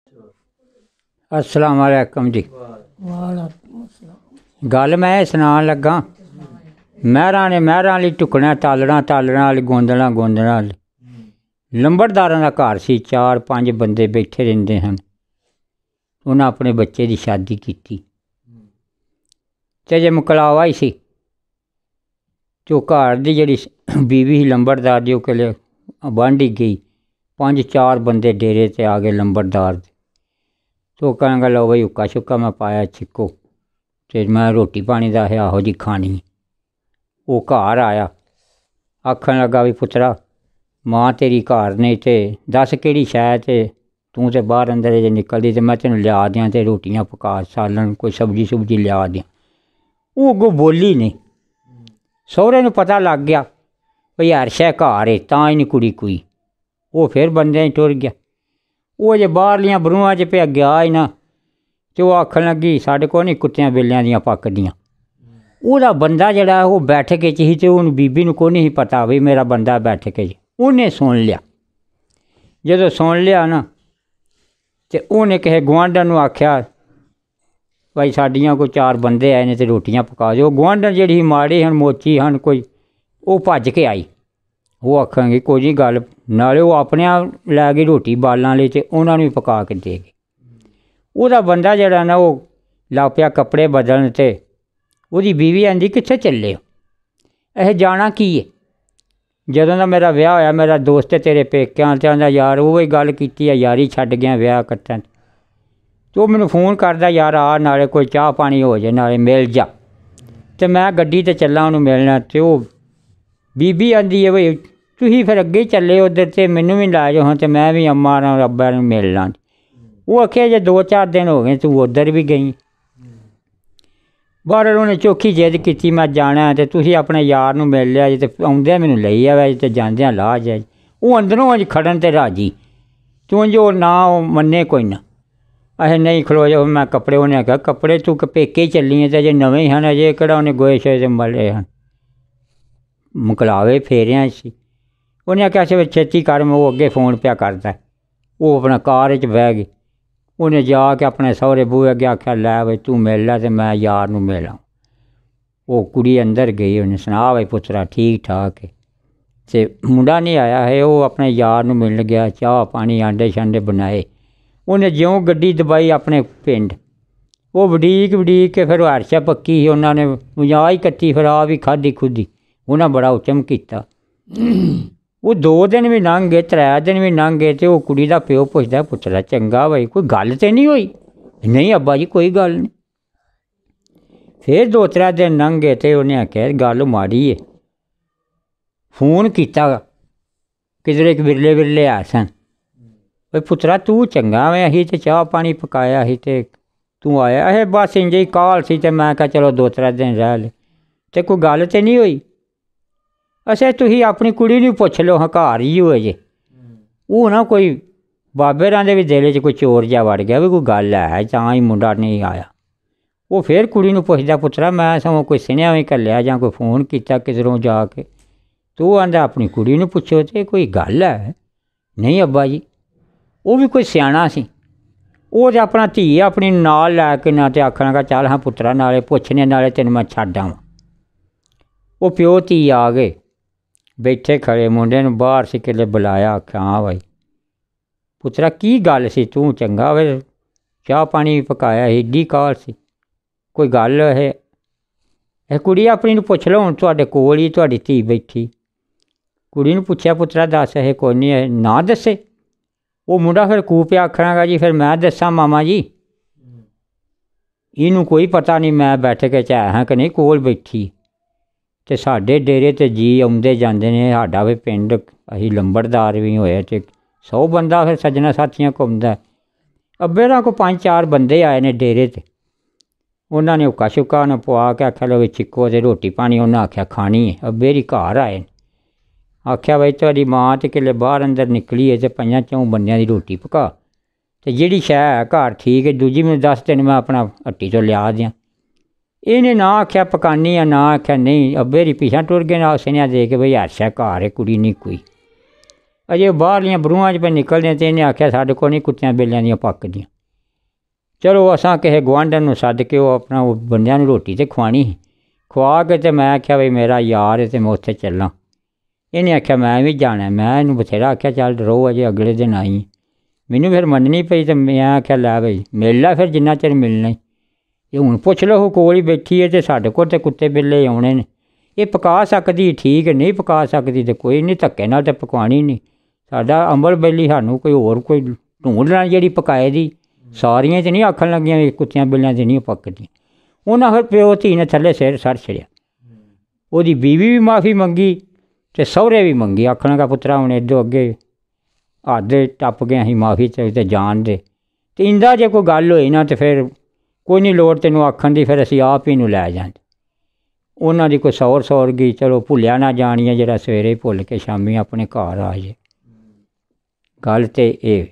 अस्सलाम वालेकुम जी। गल मैं सुनान लगा, मैहरां ने मैहरां आह्ली टुकना तालना आह्ली गोंदना आह्ली लंबड़दारां दा घर सी। 4-5 बंदे बैठे रहिंदे हन। उन्हें अपने बच्चे की शादी की ते जे मुकलावा ही सी तो घर की जिहड़ी बीवी ही लंबड़दार दी ओह बांडी गई। 5-4 बंदे डेरे ते आ गए लंबड़दार दे। तो कहने लगा लो भाई हुक्का शुक्का मैं पाया छिक्को ते मैं रोटी पानी दा आहो जी खानी। वो घर आया आखन लगा भी पुत्रा मां तेरी घर नहीं ते दस केड़ी शै ते तूं ते बाहर अंदर जे निकलदी ते मैं तैनूं लिया दियां ते रोटियां पका सालन कोई सब्जी सुब्जी लिया दियां। वो अग्गों बोली नहीं। सौहरे नूं पता लग गया भई हर शै घर है तां ही नहीं कुड़ी कोई। वो फिर बंदे टुर गया। वो जे बाहरलियां बरूआं च पे गया ही ना ते ओह आखन लगी साढ़े कोल नहीं कुत्तियां बिल्लियां दियां पकदियां। ओहदा बंदा जिहड़ा ओह बैठक च ही ते हुण बीबी नूं कोई नहीं पता भी मेरा बंदा बैठक च। उन्हें सुन लिया। जदों सुन लिया ना ते उन्हें किसे गुआंढण नूं आख्या भाई साडियां कोई 4 बंदे आए ने ते रोटियां पका दो। गुआंढण जिहड़ी माड़ी हन मोची हन कोई ओह भज के आई। वो आखांगी कोई नहीं गल नाले वो अपने आप लै गई रोटी बालने लई ते उन्हां नूं पका के दे गई। ओहदा बंदा जिहड़ा ना वो लग पिया कपड़े बदलन ते ओहदी बीवी आंदी कित्थे चले हो? अहें जाना की है? जदों दा मेरा विआह होया मेरा दोस्त है तेरे पेकिआं ते आंदा यार वो ही गल कीती है यारी छड्ड गया विआह कट्टन। तो वो मैनूं फोन करदा यार आ नाले कोई चाह पानी हो जाए नाले मिल जा। ते मैं गड्डी ते चलां उहनूं मिलना ते ओह बीबी आंदी है बई तुसीं फिर अगे चले उधर ते मैनूं भी लै जाओ हां ते मैं भी अम्मा नाल अब्बा नूं मिल लां। वो आखेआ जे 2-4 दिन हो गए तू उधर भी गई। बहरहाल उन्हें चौखी जिद कीती मैं जाना ते तुसीं अपने यार नूं मिल लिया जे ते आउंदे मैनूं लई आवे ते जांदियां ला जाए। वो अंदरों अज खड़न ते राजी तूं जो ना मन्ने कोई ना। अहें नहीं खलो जाओ मैं कपड़े उन्हें आखेआ कपड़े तू पेके चली है ते अजे नवें ही हन अजे केड़ा उन्हें गोए शोए ते मले हन मुकलावे फेरियां सी। उन्हें आखेआ अच्छा छेती कर मैं वो अगे फोन पिया करदा। वो अपना कार च बह गई। उन्हें जाके अपने सौहरे बूहे अगे आख्या लै बई तू मिल लै ते मैं यार नूं मिल आऊं। वो कुड़ी अंदर गई उन्हें सना बई पुत्तरा ठीक ठाक है ते मुंडा नहीं आया है। वो अपने यार नूं मिलन गया चाह पानी आंडे शांडे बनाए। उन्हें ज्यों गड्डी दबाई अपने पिंड वो वड़ीक के फिर हरशा पक्की ही उन्होंने मजाक ही कट्टी फिर आ भी खाधी खुदी। उन्हें बड़ा उचम किया। वो 2 दिन भी लंघ गए 3 दिन भी लंघ गए तो वो कुड़ी दा प्यो पुछदा पुत्तरा चंगा भाई कोई गल तो नहीं होई? नहीं अब्बा जी कोई गल नहीं। फिर 2-3 दिन लंघ गए तो उन्हें आख्या गल माड़ी है। फोन किया किधरे विरले है सन भाई पुत्तरा तू चंगा मैं अही तो चाह पानी पकाया ही ते तू आया है बस इंज ही काल सी ते मैं कहा चलो 2-3 दिन रह ले ते कोई गल तो नहीं होई। अच्छा तुसीं अपनी कुड़ी नूं पुछ लो हाँ घर ही होए जे। वो ना कोई बाबे रां दे भी दिल च कोई चोर जा वड़ गया भी कोई गल है तां ही मुंडा नहीं आया। वो फिर कुड़ी नूं पुछदा पुत्तरा मैं सगों कोई सनेहा भी घल्लिया जां कोई फोन किया किधरों जाके तो आंदा अपनी कुड़ी नूं पुछो ते कोई गल है? नहीं अब्बा जी। वो भी कोई सियाना सी। वो ते अपना धी अपनी नाल लैके ना ते आखन लगा चल हाँ पुत्तरा नाले पुछने नाले तैनूं मैं छड्ड आवां। वो प्यो धी आ गए बैठे खड़े मुंडे नूं बाहर सी किल्ले बुलाया आख्या हाँ भाई पुत्तरा की गल सी तू चंगा वे चाह पानी भी पकाया एड्डी काल सी कोई गल है? कुड़ी अपनी नूं पुछ लो हुण तुहाडे कोल ही तुहाडी धी बैठी। कुड़ी नूं पुछया पुत्तरा दस है कोई नहीं है ना दसे। वो मुंडा फिर कूह पिया आखन लगा जी फिर मैं दसां मामा जी इनू कोई पता नहीं मैं बैठक च है हाँ कि नहीं कोल बैठी ते साडे डेरे ते जी आउंदे जांदे ने साडा भी पिंड असीं लंबड़दार भी होए ते 100 बंदा फिर सज्जना साथियां घुमदा। अब्बे दा कोई 5-4 बंदे आए ने डेरे ते उन्होंने हुक्का शुक्का उन्हें पवा के आख्या लो चिक्को ते रोटी पानी उन्हें आख्या खानी है। अब्बे री घर आए आख्या भाई तुहाडी मां ते किल्ले बाहर अंदर निकली है ते 5-4 बंदियां दी रोटी पका ते जिहड़ी शै है घर ठीक है दूजी मैनूं दस दिन मैं अपना हट्टी चों लिया दियां। इन्हें ना आख्या पकानी है ना आख्या नहीं। अब्बे री पिछां टुर गए ना सुनिया दे के भाई हर शै घर है कुड़ी नहीं कोई। अजे बाहरलियां बरूआं च पे निकलदे ते इन्हें आख्या साढ़े को नहीं कुत्तियां बिल्लियां दियां पकदियां। चलो असां किसे गुआंढन नूं सद्द के ओह अपना बंदियां नूं रोटी ते खुआनी ही। खुआ के ते मैं आख्या बई मेरा यार है ते मैं उत्थे चलां। इन्हें आख्या मैं भी जाना। मैं इनूं बथेरा आख्या चल रहो अजे अगले दिन आई। मैनू फिर मन्ननी पई ते मैं आख्या लै बई मिल लै फिर जिन्ना चिर मिलना ही। ये हुण पुछ लो कोल ही बैठी है ते साढ़े कोल ते कुत्ते बिल्ले आउणे ने। ये पका सकदी ठीक, नहीं पका सकदी ते कोई नहीं, धक्के नाल ते पकानी नहीं। साडा अमल बेली सानूं कोई होर कोई ढूंढ लैनी जेह्ड़ी पकाए दी। सारियां ते नहीं आखन लगियां भी कुत्तियां बिल्लियां ते नहीं पकदियां। उन्हां फिर प्यो धी ने थल्ले सिर सड़ छड़िया। ओहदी बीवी भी माफ़ी मंगी ते सौहरे भी मंगी। आखन लगा पुत्तरा हुण इद्धरों अग्गे हद्द टप गए असीं माफ़ी ते जान दे। ते इंदा जे कोई गल होई ना ते फिर कोई नहीं लोड़ तैनूं आखन दी, फिर असीं आप ही नूं लै जांदे। उन्हां दी कोई सौर गई चलो भुल्लिया ना जानिए जेह्ड़ा सवेरे भुल्ल के शामीं अपने घर आ जाए। गल ते एह्।